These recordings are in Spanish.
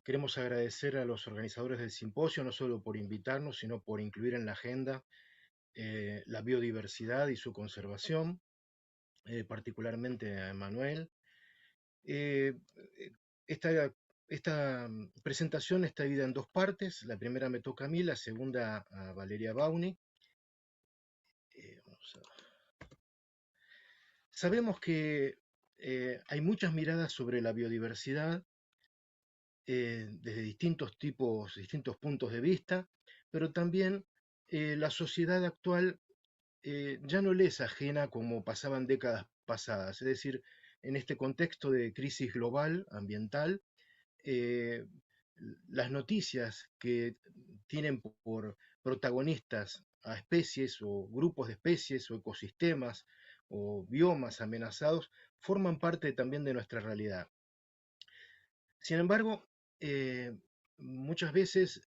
Queremos agradecer a los organizadores del simposio, no solo por invitarnos, sino por incluir en la agenda la biodiversidad y su conservación, particularmente a Emanuel. Eh, eh, esta, esta presentación está dividida en dos partes. La primera me toca a mí, la segunda a Valeria Bauni. Vamos a... Sabemos que hay muchas miradas sobre la biodiversidad desde distintos tipos, distintos puntos de vista, pero también la sociedad actual ya no le es ajena como pasaban décadas pasadas. Es decir, en este contexto de crisis global, ambiental, eh, las noticias que tienen por protagonistas a especies o grupos de especies o ecosistemas o biomas amenazados forman parte también de nuestra realidad. Sin embargo, eh, muchas veces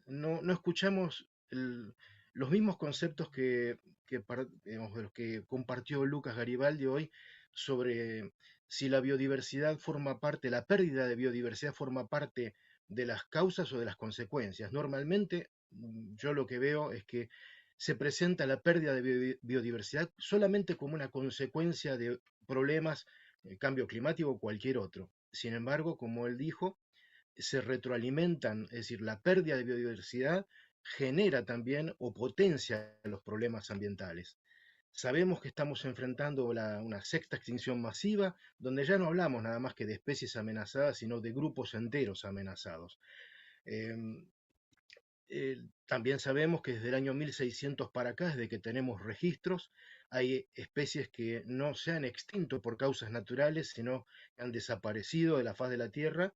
no escuchamos los mismos conceptos digamos, de los que compartió Lucas Garibaldi hoy sobre si la biodiversidad forma parte, la pérdida de biodiversidad forma parte de las causas o de las consecuencias. Normalmente, yo lo que veo es que se presenta la pérdida de biodiversidad solamente como una consecuencia de problemas, cambio climático o cualquier otro. Sin embargo, como él dijo, se retroalimentan, es decir, la pérdida de biodiversidad genera también o potencia los problemas ambientales. Sabemos que estamos enfrentando una sexta extinción masiva, donde ya no hablamos nada más que de especies amenazadas, sino de grupos enteros amenazados. Eh, También sabemos que desde el año 1600 para acá, desde que tenemos registros, hay especies que no se han extinto por causas naturales, sino que han desaparecido de la faz de la Tierra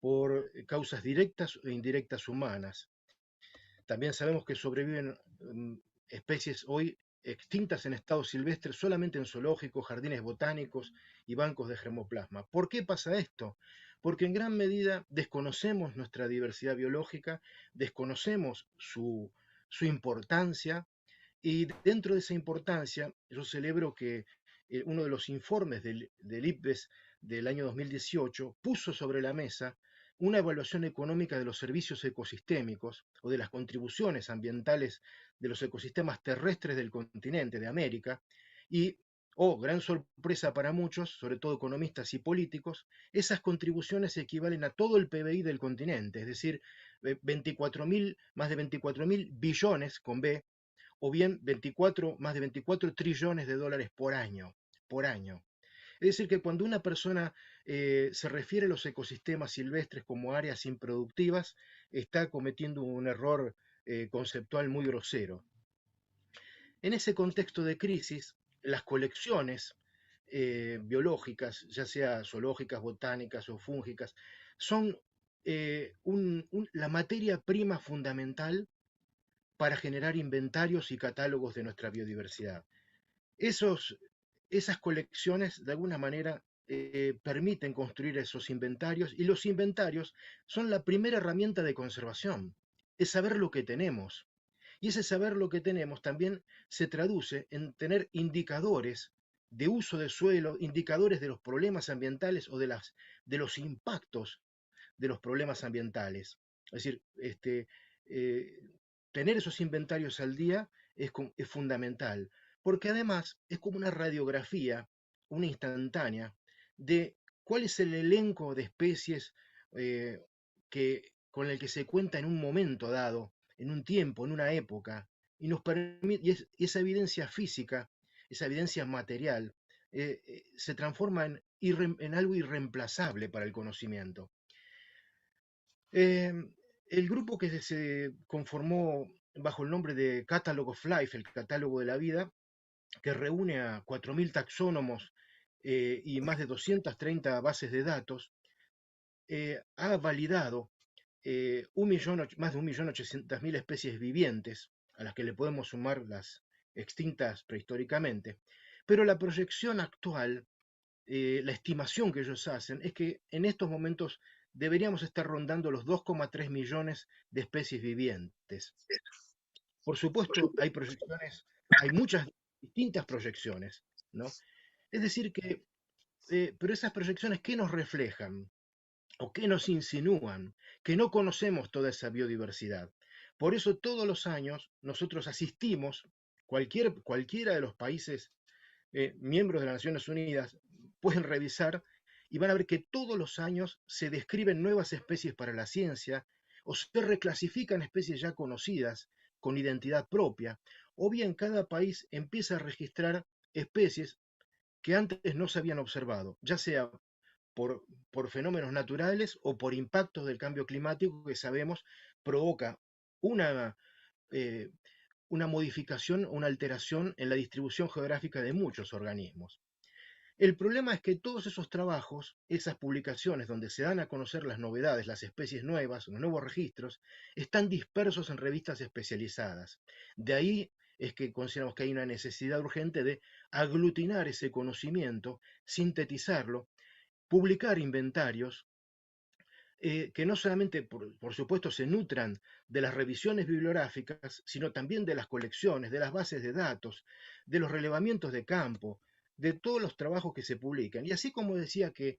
por causas directas o indirectas humanas. También sabemos que sobreviven especies hoy extintas en estado silvestre solamente en zoológicos, jardines botánicos y bancos de germoplasma. ¿Por qué pasa esto? Porque en gran medida desconocemos nuestra diversidad biológica, desconocemos su importancia y dentro de esa importancia yo celebro que uno de los informes del IPBES del año 2018 puso sobre la mesa una evaluación económica de los servicios ecosistémicos o de las contribuciones ambientales de los ecosistemas terrestres del continente de América y, oh, gran sorpresa para muchos, sobre todo economistas y políticos, esas contribuciones equivalen a todo el PBI del continente, es decir, 24.000, más de 24.000 billones con B, o bien más de 24 trillones de dólares por año. Es decir, que cuando una persona se refiere a los ecosistemas silvestres como áreas improductivas, está cometiendo un error conceptual muy grosero. En ese contexto de crisis, las colecciones biológicas, ya sea zoológicas, botánicas o fúngicas, son la materia prima fundamental para generar inventarios y catálogos de nuestra biodiversidad. Esos, esas colecciones, de alguna manera, permiten construir esos inventarios y los inventarios son la primera herramienta de conservación, es saber lo que tenemos. Y ese saber lo que tenemos también se traduce en tener indicadores de uso de suelo, indicadores de los problemas ambientales o de los impactos de los problemas ambientales. Es decir, eh, tener esos inventarios al día es fundamental, porque además es como una radiografía, una instantánea, de cuál es el elenco de especies eh, con el que se cuenta en un momento dado, en un tiempo, en una época, y nos permite, y esa evidencia física, esa evidencia material, se transforma en algo irreemplazable para el conocimiento. Eh, el grupo que se conformó bajo el nombre de Catalog of Life, el catálogo de la vida, que reúne a 4.000 taxónomos y más de 230 bases de datos, ha validado más de 1.800.000 especies vivientes, a las que le podemos sumar las extintas prehistóricamente, pero la proyección actual, la estimación que ellos hacen es que en estos momentos deberíamos estar rondando los 2,3 millones de especies vivientes. Por supuesto, hay proyecciones, hay muchas distintas proyecciones, ¿no? Es decir que, pero esas proyecciones, ¿qué nos reflejan? o qué nos insinúan, que no conocemos toda esa biodiversidad. Por eso todos los años nosotros asistimos, cualquiera de los países miembros de las Naciones Unidas pueden revisar y van a ver que todos los años se describen nuevas especies para la ciencia o se reclasifican especies ya conocidas con identidad propia, o bien cada país empieza a registrar especies que antes no se habían observado, ya sea por fenómenos naturales o por impactos del cambio climático que sabemos provoca una, eh, una modificación, una alteración en la distribución geográfica de muchos organismos. El problema es que todos esos trabajos, esas publicaciones donde se dan a conocer las novedades, las especies nuevas, los nuevos registros, están dispersos en revistas especializadas. De ahí es que consideramos que hay una necesidad urgente de aglutinar ese conocimiento, sintetizarlo, publicar inventarios que no solamente, por supuesto, se nutran de las revisiones bibliográficas, sino también de las colecciones, de las bases de datos, de los relevamientos de campo, de todos los trabajos que se publican. Y así como decía que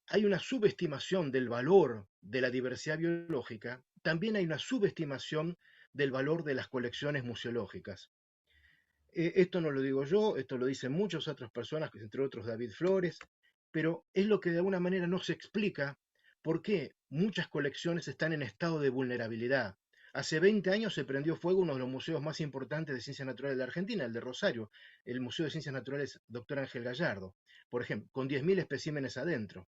hay una subestimación del valor de la diversidad biológica, también hay una subestimación del valor de las colecciones museológicas. Esto no lo digo yo, esto lo dicen muchas otras personas, entre otros David Flores, pero es lo que de alguna manera no se explica por qué muchas colecciones están en estado de vulnerabilidad. Hace 20 años se prendió fuego uno de los museos más importantes de ciencias naturales de la Argentina, el de Rosario, el Museo de Ciencias Naturales Dr. Ángel Gallardo, por ejemplo, con 10.000 especímenes adentro.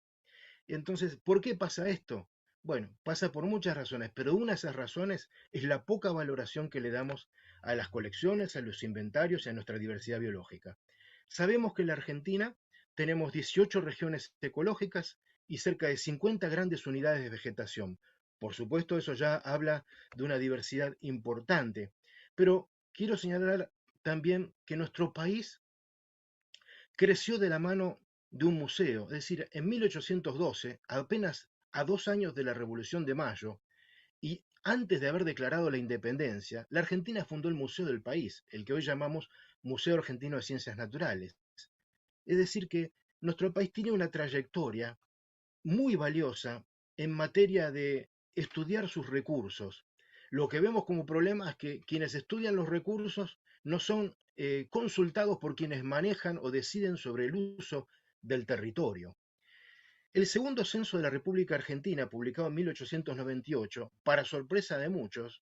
Entonces, ¿por qué pasa esto? Bueno, pasa por muchas razones, pero una de esas razones es la poca valoración que le damos a las colecciones, a los inventarios y a nuestra diversidad biológica. Sabemos que en la Argentina tenemos 18 regiones ecológicas y cerca de 50 grandes unidades de vegetación. Por supuesto, eso ya habla de una diversidad importante, pero quiero señalar también que nuestro país creció de la mano de un museo, es decir, en 1812, apenas a 2 años de la Revolución de Mayo, y antes de haber declarado la independencia, la Argentina fundó el Museo del País, el que hoy llamamos Museo Argentino de Ciencias Naturales. Es decir, que nuestro país tiene una trayectoria muy valiosa en materia de estudiar sus recursos. Lo que vemos como problema es que quienes estudian los recursos no son consultados por quienes manejan o deciden sobre el uso del territorio. El segundo censo de la República Argentina, publicado en 1898, para sorpresa de muchos,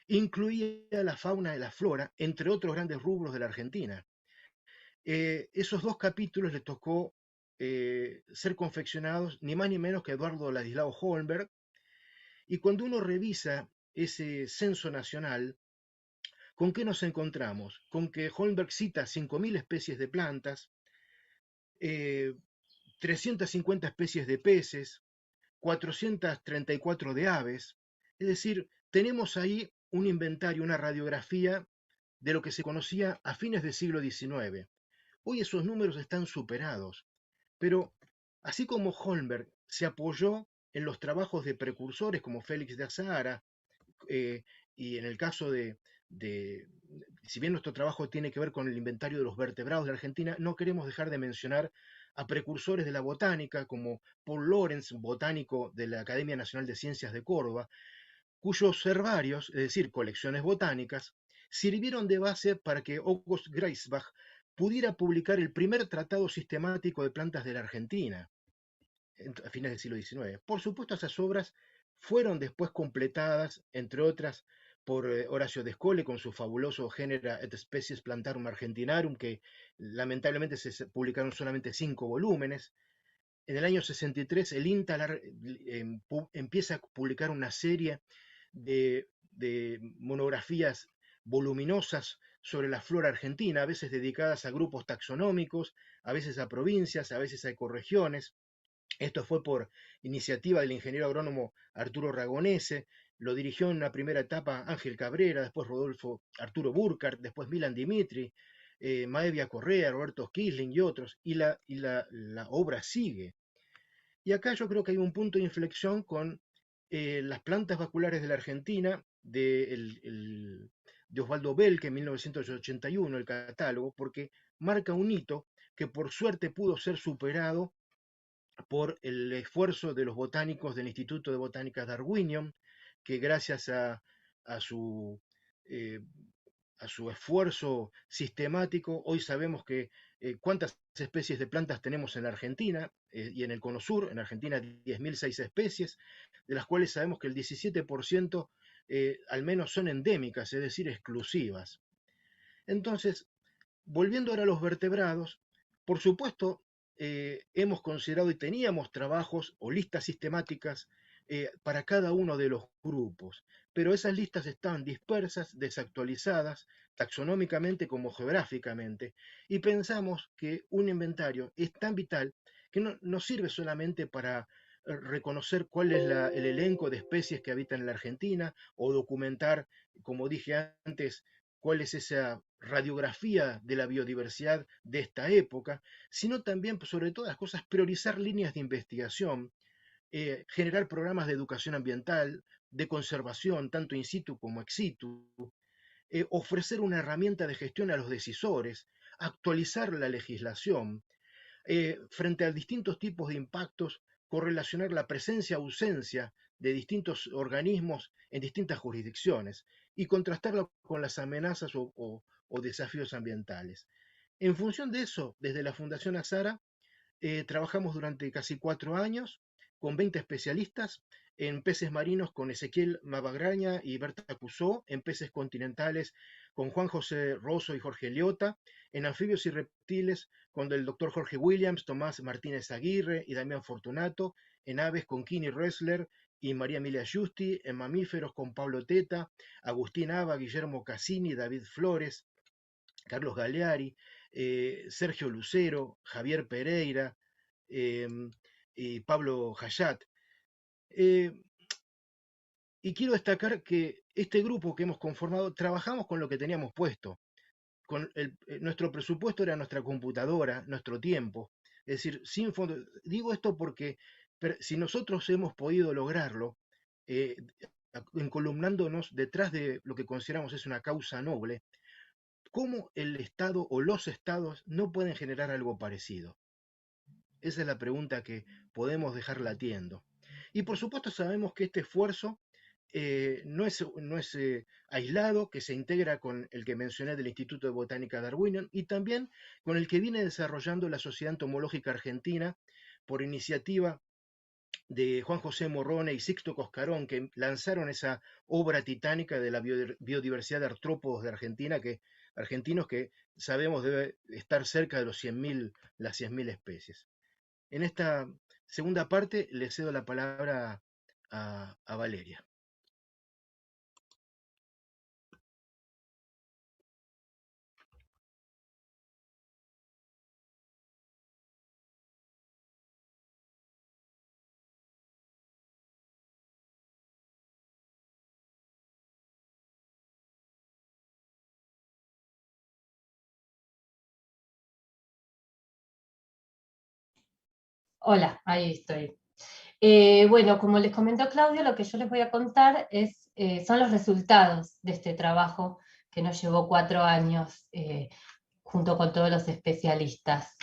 incluía la fauna y la flora, entre otros grandes rubros de la Argentina. Esos dos capítulos le tocó ser confeccionados ni más ni menos que a Eduardo Ladislao Holmberg, y cuando uno revisa ese censo nacional, ¿con qué nos encontramos? Con que Holmberg cita 5.000 especies de plantas, eh, 350 especies de peces, 434 de aves, es decir, tenemos ahí un inventario, una radiografía de lo que se conocía a fines del siglo XIX. Hoy esos números están superados, pero así como Holmberg se apoyó en los trabajos de precursores como Félix de Azara, eh, y en el caso de, si bien nuestro trabajo tiene que ver con el inventario de los vertebrados de la Argentina, no queremos dejar de mencionar a precursores de la botánica como Paul Lorenz, botánico de la Academia Nacional de Ciencias de Córdoba, cuyos herbarios, es decir, colecciones botánicas, sirvieron de base para que August Greifswald pudiera publicar el primer tratado sistemático de plantas de la Argentina a fines del siglo XIX. Por supuesto, esas obras fueron después completadas, entre otras, por Horacio de Escole con su fabuloso Genera et Species Plantarum Argentinarum, que lamentablemente se publicaron solamente 5 volúmenes. En el año 63, el INTA empieza a publicar una serie de monografías voluminosas sobre la flora argentina, a veces dedicadas a grupos taxonómicos, a veces a provincias, a veces a ecorregiones. Esto fue por iniciativa del ingeniero agrónomo Arturo Ragonese, lo dirigió en una primera etapa Ángel Cabrera, después Rodolfo Arturo Burkhardt, después Milan Dimitri, Maevia Correa, Roberto Kisling y otros, y la obra sigue. Y acá yo creo que hay un punto de inflexión con las plantas vasculares de la Argentina, de Osvaldo Belke en 1981, el catálogo, porque marca un hito que por suerte pudo ser superado por el esfuerzo de los botánicos del Instituto de Botánica Darwinium, que gracias a su, eh, a su esfuerzo sistemático, hoy sabemos que cuántas especies de plantas tenemos en la Argentina y en el Cono Sur. En Argentina 10.006 especies, de las cuales sabemos que el 17% al menos son endémicas, es decir, exclusivas. Entonces, volviendo ahora a los vertebrados, por supuesto, hemos considerado y teníamos trabajos o listas sistemáticas para cada uno de los grupos, pero esas listas estaban dispersas, desactualizadas, taxonómicamente como geográficamente, y pensamos que un inventario es tan vital que no sirve solamente para reconocer cuál es el elenco de especies que habitan en la Argentina o documentar, como dije antes, cuál es esa radiografía de la biodiversidad de esta época, sino también, pues, sobre todas las cosas, priorizar líneas de investigación, generar programas de educación ambiental, de conservación, tanto in situ como ex situ, ofrecer una herramienta de gestión a los decisores, actualizar la legislación, frente a distintos tipos de impactos, correlacionar la presencia-ausencia de distintos organismos en distintas jurisdicciones y contrastarlo con las amenazas o desafíos ambientales. En función de eso, desde la Fundación Azara, trabajamos durante casi 4 años con 20 especialistas en peces marinos con Ezequiel Mavagraña y Berta Cusó, en peces continentales con Juan José Rosso y Jorge Eliota, en anfibios y reptiles con el doctor Jorge Williams, Tomás Martínez Aguirre y Damián Fortunato, en aves con Kini Ressler y María Emilia Giusti, en mamíferos con Pablo Teta, Agustín Aba, Guillermo Cassini, David Flores, Carlos Galeari, Sergio Lucero, Javier Pereira eh, y Pablo Hayat. Eh, y quiero destacar que este grupo que hemos conformado, trabajamos con lo que teníamos puesto. Nuestro presupuesto era nuestra computadora, nuestro tiempo. Es decir, sin fondo. Digo esto porque si nosotros hemos podido lograrlo, eh, encolumnándonos detrás de lo que consideramos es una causa noble, ¿cómo el Estado o los estados no pueden generar algo parecido? Esa es la pregunta que podemos dejar latiendo. Y por supuesto sabemos que este esfuerzo no es aislado, que se integra con el que mencioné del Instituto de Botánica Darwinian y también con el que viene desarrollando la Sociedad Entomológica Argentina por iniciativa de Juan José Morrone y Sixto Coscarón, que lanzaron esa obra titánica de la biodiversidad de artrópodos de Argentina, argentinos que sabemos debe estar cerca de las 100.000 especies. En esta segunda parte le cedo la palabra a Valeria. Hola, ahí estoy. Bueno, como les comentó Claudio, lo que yo les voy a contar son los resultados de este trabajo que nos llevó 4 años junto con todos los especialistas.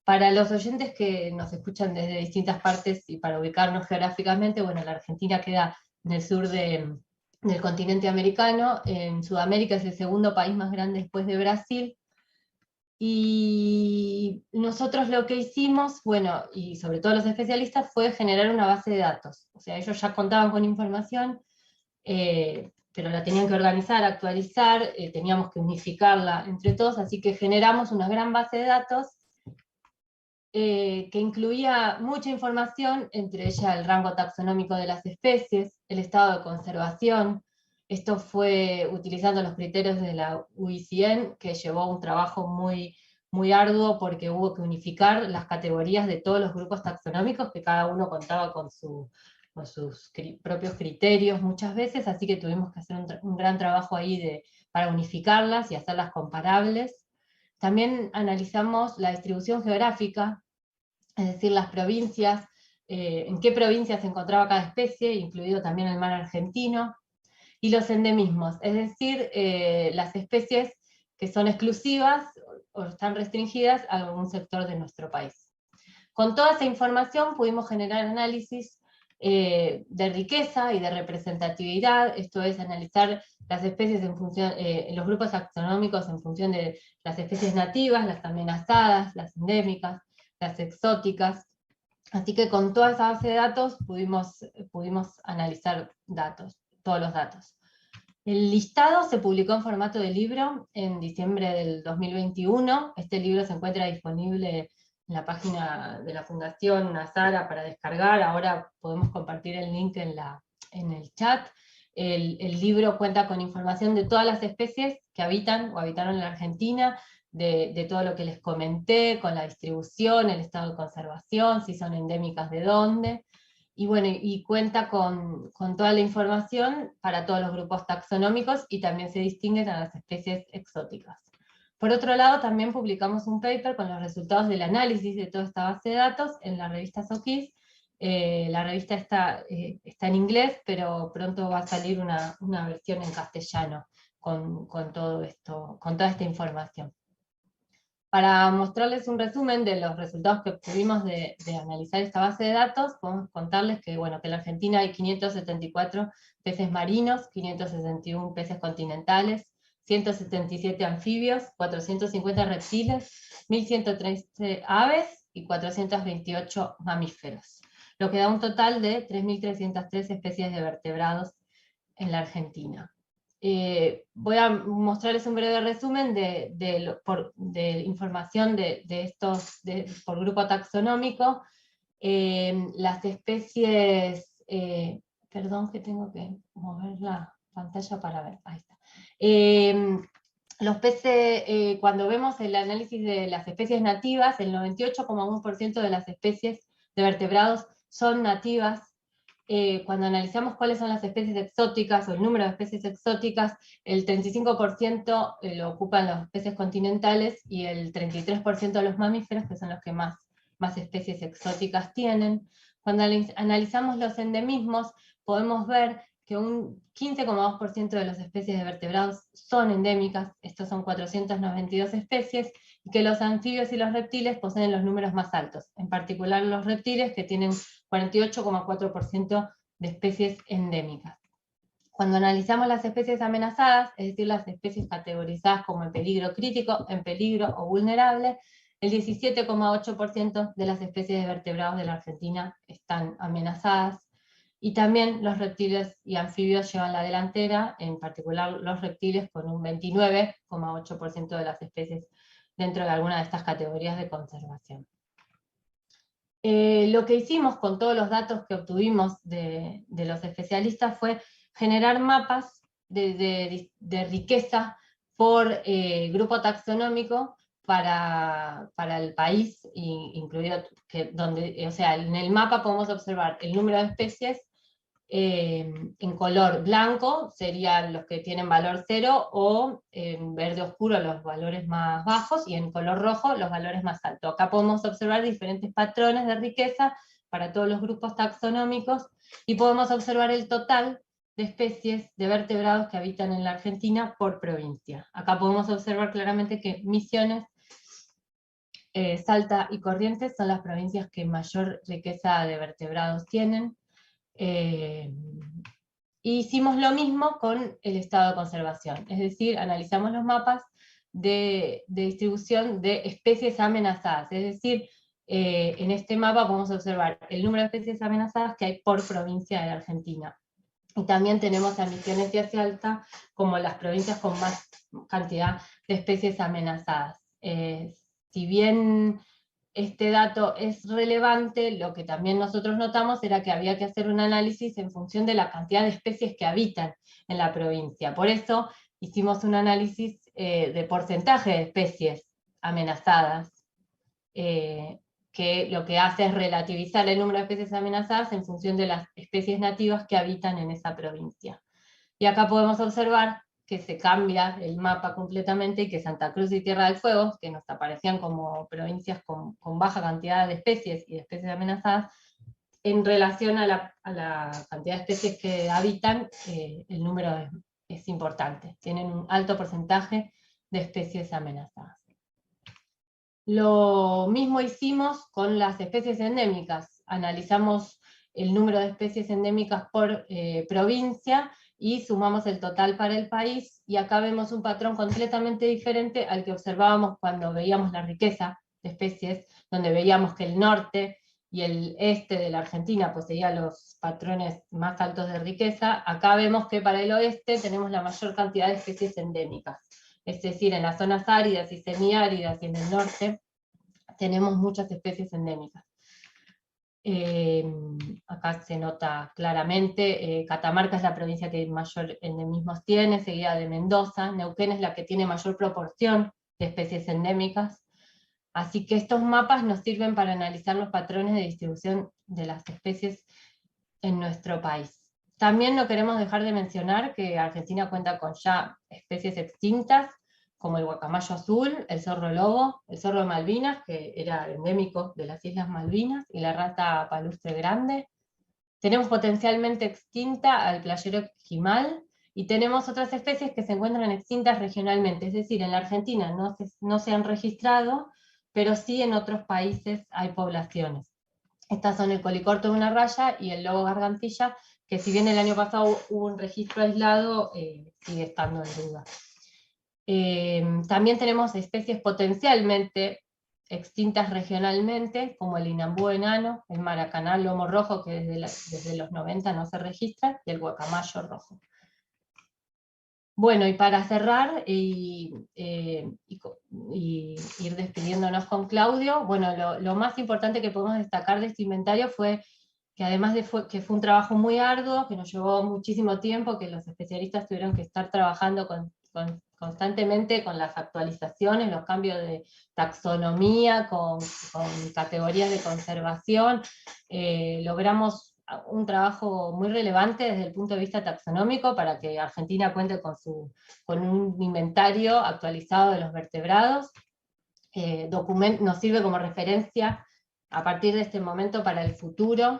Para los oyentes que nos escuchan desde distintas partes y para ubicarnos geográficamente, bueno, la Argentina queda en el sur del continente americano, en Sudamérica es el segundo país más grande después de Brasil, y nosotros lo que hicimos, bueno, y sobre todo los especialistas, fue generar una base de datos. O sea, ellos ya contaban con información, pero la tenían que organizar, actualizar, teníamos que unificarla entre todos, así que generamos una gran base de datos que incluía mucha información, entre ella el rango taxonómico de las especies, el estado de conservación. Esto fue utilizando los criterios de la UICN, que llevó un trabajo muy, muy arduo porque hubo que unificar las categorías de todos los grupos taxonómicos, que cada uno contaba con sus propios criterios muchas veces, así que tuvimos que hacer un gran trabajo ahí para unificarlas y hacerlas comparables. También analizamos la distribución geográfica, es decir, las provincias, en qué provincias se encontraba cada especie, incluido también el mar argentino, y los endemismos, es decir, las especies que son exclusivas o están restringidas a algún sector de nuestro país. Con toda esa información pudimos generar análisis de riqueza y de representatividad, esto es analizar las especies en función, los grupos taxonómicos en función de las especies nativas, las amenazadas, las endémicas, las exóticas. Así que con toda esa base de datos pudimos analizar todos los datos. El listado se publicó en formato de libro en diciembre del 2021. Este libro se encuentra disponible en la página de la Fundación Nazara para descargar. Ahora podemos compartir el link en el chat. El libro cuenta con información de todas las especies que habitan o habitaron en la Argentina, de todo lo que les comenté, con la distribución, el estado de conservación, si son endémicas de dónde. Y bueno, y cuenta con toda la información para todos los grupos taxonómicos, y también se distinguen a las especies exóticas. Por otro lado, también publicamos un paper con los resultados del análisis de toda esta base de datos en la revista SOCIS. La revista está en inglés, pero pronto va a salir una versión en castellano con todo esto, con toda esta información. Para mostrarles un resumen de los resultados que obtuvimos de analizar esta base de datos, podemos contarles que, bueno, que en la Argentina hay 574 peces marinos, 561 peces continentales, 177 anfibios, 450 reptiles, 1113 aves y 428 mamíferos, lo que da un total de 3.303 especies de vertebrados en la Argentina. Voy a mostrarles un breve resumen de información de estos por grupo taxonómico. Las especies, perdón que tengo que mover la pantalla para ver, ahí está. Los peces, cuando vemos el análisis de las especies nativas, el 98,1% de las especies de vertebrados son nativas. Cuando analizamos cuáles son las especies exóticas o el número de especies exóticas, el 35% lo ocupan los peces continentales y el 33% los mamíferos, que son los que más especies exóticas tienen. Cuando analizamos los endemismos, podemos ver que un 15,2% de las especies de vertebrados son endémicas, estos son 492 especies, y que los anfibios y los reptiles poseen los números más altos, en particular los reptiles, que tienen 48,4% de especies endémicas. Cuando analizamos las especies amenazadas, es decir, las especies categorizadas como en peligro crítico, en peligro o vulnerable, el 17,8% de las especies de vertebrados de la Argentina están amenazadas, y también los reptiles y anfibios llevan la delantera, en particular los reptiles con un 29,8% de las especies dentro de alguna de estas categorías de conservación. Lo que hicimos con todos los datos que obtuvimos de los especialistas fue generar mapas de riqueza por grupo taxonómico para el país, incluido o sea, en el mapa podemos observar el número de especies. En color blanco serían los que tienen valor 0, o en verde oscuro los valores más bajos, y en color rojo los valores más altos. Acá podemos observar diferentes patrones de riqueza para todos los grupos taxonómicos, y podemos observar el total de especies de vertebrados que habitan en la Argentina por provincia. Acá podemos observar claramente que Misiones, Salta y Corrientes son las provincias que mayor riqueza de vertebrados tienen. Hicimos lo mismo con el estado de conservación, es decir, analizamos los mapas de distribución de especies amenazadas, es decir, en este mapa podemos observar el número de especies amenazadas que hay por provincia de la Argentina. Y también tenemos a Misiones y a Salta como las provincias con más cantidad de especies amenazadas. Si bien este dato es relevante, lo que también nosotros notamos era que había que hacer un análisis en función de la cantidad de especies que habitan en la provincia. Por eso hicimos un análisis de porcentaje de especies amenazadas, que lo que hace es relativizar el número de especies amenazadas en función de las especies nativas que habitan en esa provincia. Y acá podemos observar que se cambia el mapa completamente, y que Santa Cruz y Tierra del Fuego, que nos aparecían como provincias con baja cantidad de especies y de especies amenazadas, en relación a la cantidad de especies que habitan, el número es importante, tienen un alto porcentaje de especies amenazadas. Lo mismo hicimos con las especies endémicas. Analizamos el número de especies endémicas por provincia y sumamos el total para el país, y acá vemos un patrón completamente diferente al que observábamos cuando veíamos la riqueza de especies, donde veíamos que el norte y el este de la Argentina poseían los patrones más altos de riqueza. Acá vemos que para el oeste tenemos la mayor cantidad de especies endémicas. Es decir, en las zonas áridas y semiáridas y en el norte tenemos muchas especies endémicas. Acá se nota claramente, Catamarca es la provincia que mayor endemismos tiene, seguida de Mendoza. Neuquén es la que tiene mayor proporción de especies endémicas. Así que estos mapas nos sirven para analizar los patrones de distribución de las especies en nuestro país. También no queremos dejar de mencionar que Argentina cuenta con ya especies extintas, como el guacamayo azul, el zorro lobo, el zorro de Malvinas, que era endémico de las Islas Malvinas, y la rata palustre grande. Tenemos potencialmente extinta al playero quimal, y tenemos otras especies que se encuentran extintas regionalmente, es decir, en la Argentina no se han registrado, pero sí en otros países hay poblaciones. Estas son el colicorto de una raya y el lobo gargantilla, que si bien el año pasado hubo un registro aislado, sigue estando en duda. También tenemos especies potencialmente extintas regionalmente, como el inambú enano, el maracaná lomo rojo, que desde los 90 no se registra, y el guacamayo rojo. Bueno, y para cerrar y ir despidiéndonos con Claudio, bueno, lo más importante que podemos destacar de este inventario fue que además que fue un trabajo muy arduo, que nos llevó muchísimo tiempo, que los especialistas tuvieron que estar trabajando constantemente con las actualizaciones, los cambios de taxonomía, con categorías de conservación. Logramos un trabajo muy relevante desde el punto de vista taxonómico para que Argentina cuente con un inventario actualizado de los vertebrados. Nos sirve como referencia a partir de este momento para el futuro,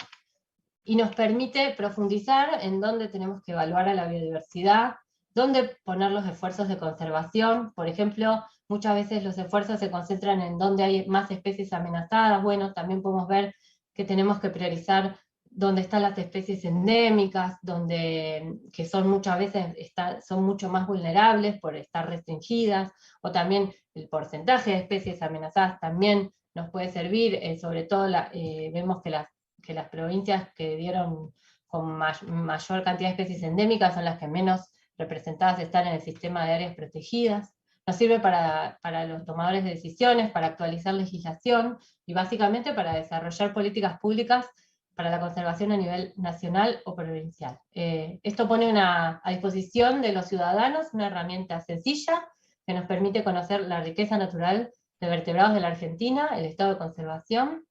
y nos permite profundizar en dónde tenemos que evaluar a la biodiversidad, dónde poner los esfuerzos de conservación. Por ejemplo, muchas veces los esfuerzos se concentran en dónde hay más especies amenazadas. Bueno, también podemos ver que tenemos que priorizar dónde están las especies endémicas, que son muchas veces son mucho más vulnerables por estar restringidas, o también el porcentaje de especies amenazadas también nos puede servir, sobre todo vemos que las provincias que dieron con mayor cantidad de especies endémicas son las que menos representadas están en el sistema de áreas protegidas. Nos sirve para los tomadores de decisiones, para actualizar legislación, y básicamente para desarrollar políticas públicas para la conservación a nivel nacional o provincial. Esto pone a disposición de los ciudadanos una herramienta sencilla que nos permite conocer la riqueza natural de vertebrados de la Argentina, el estado de conservación,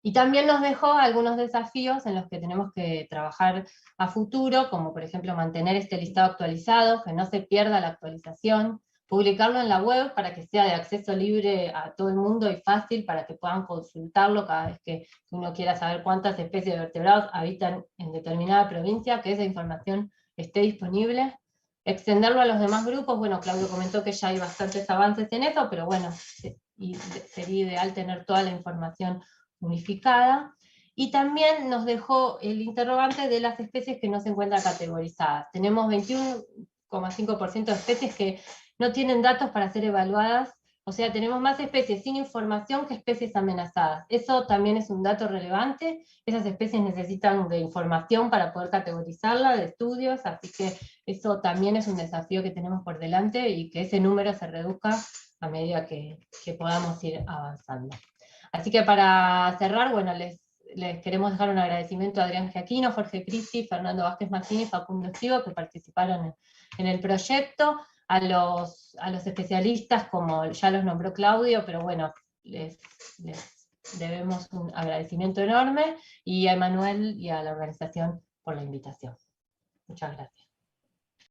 y también nos dejó algunos desafíos en los que tenemos que trabajar a futuro, como por ejemplo mantener este listado actualizado, que no se pierda la actualización, publicarlo en la web para que sea de acceso libre a todo el mundo y fácil para que puedan consultarlo cada vez que uno quiera saber cuántas especies de vertebrados habitan en determinada provincia, que esa información esté disponible. Extenderlo a los demás grupos. Bueno, Claudio comentó que ya hay bastantes avances en eso, pero bueno, sería ideal tener toda la información unificada. Y también nos dejó el interrogante de las especies que no se encuentran categorizadas. Tenemos 21,5% de especies que no tienen datos para ser evaluadas, o sea, tenemos más especies sin información que especies amenazadas. Eso también es un dato relevante. Esas especies necesitan de información para poder categorizarla, de estudios, así que eso también es un desafío que tenemos por delante, y que ese número se reduzca a medida que podamos ir avanzando. Así que para cerrar, bueno, les queremos dejar un agradecimiento a Adrián Giaquino, Jorge Cristi, Fernando Vázquez Martín y Facundo Estivo, que participaron en el proyecto, a los especialistas, como ya los nombró Claudio, pero bueno, les debemos un agradecimiento enorme, y a Emanuel y a la organización por la invitación. Muchas gracias.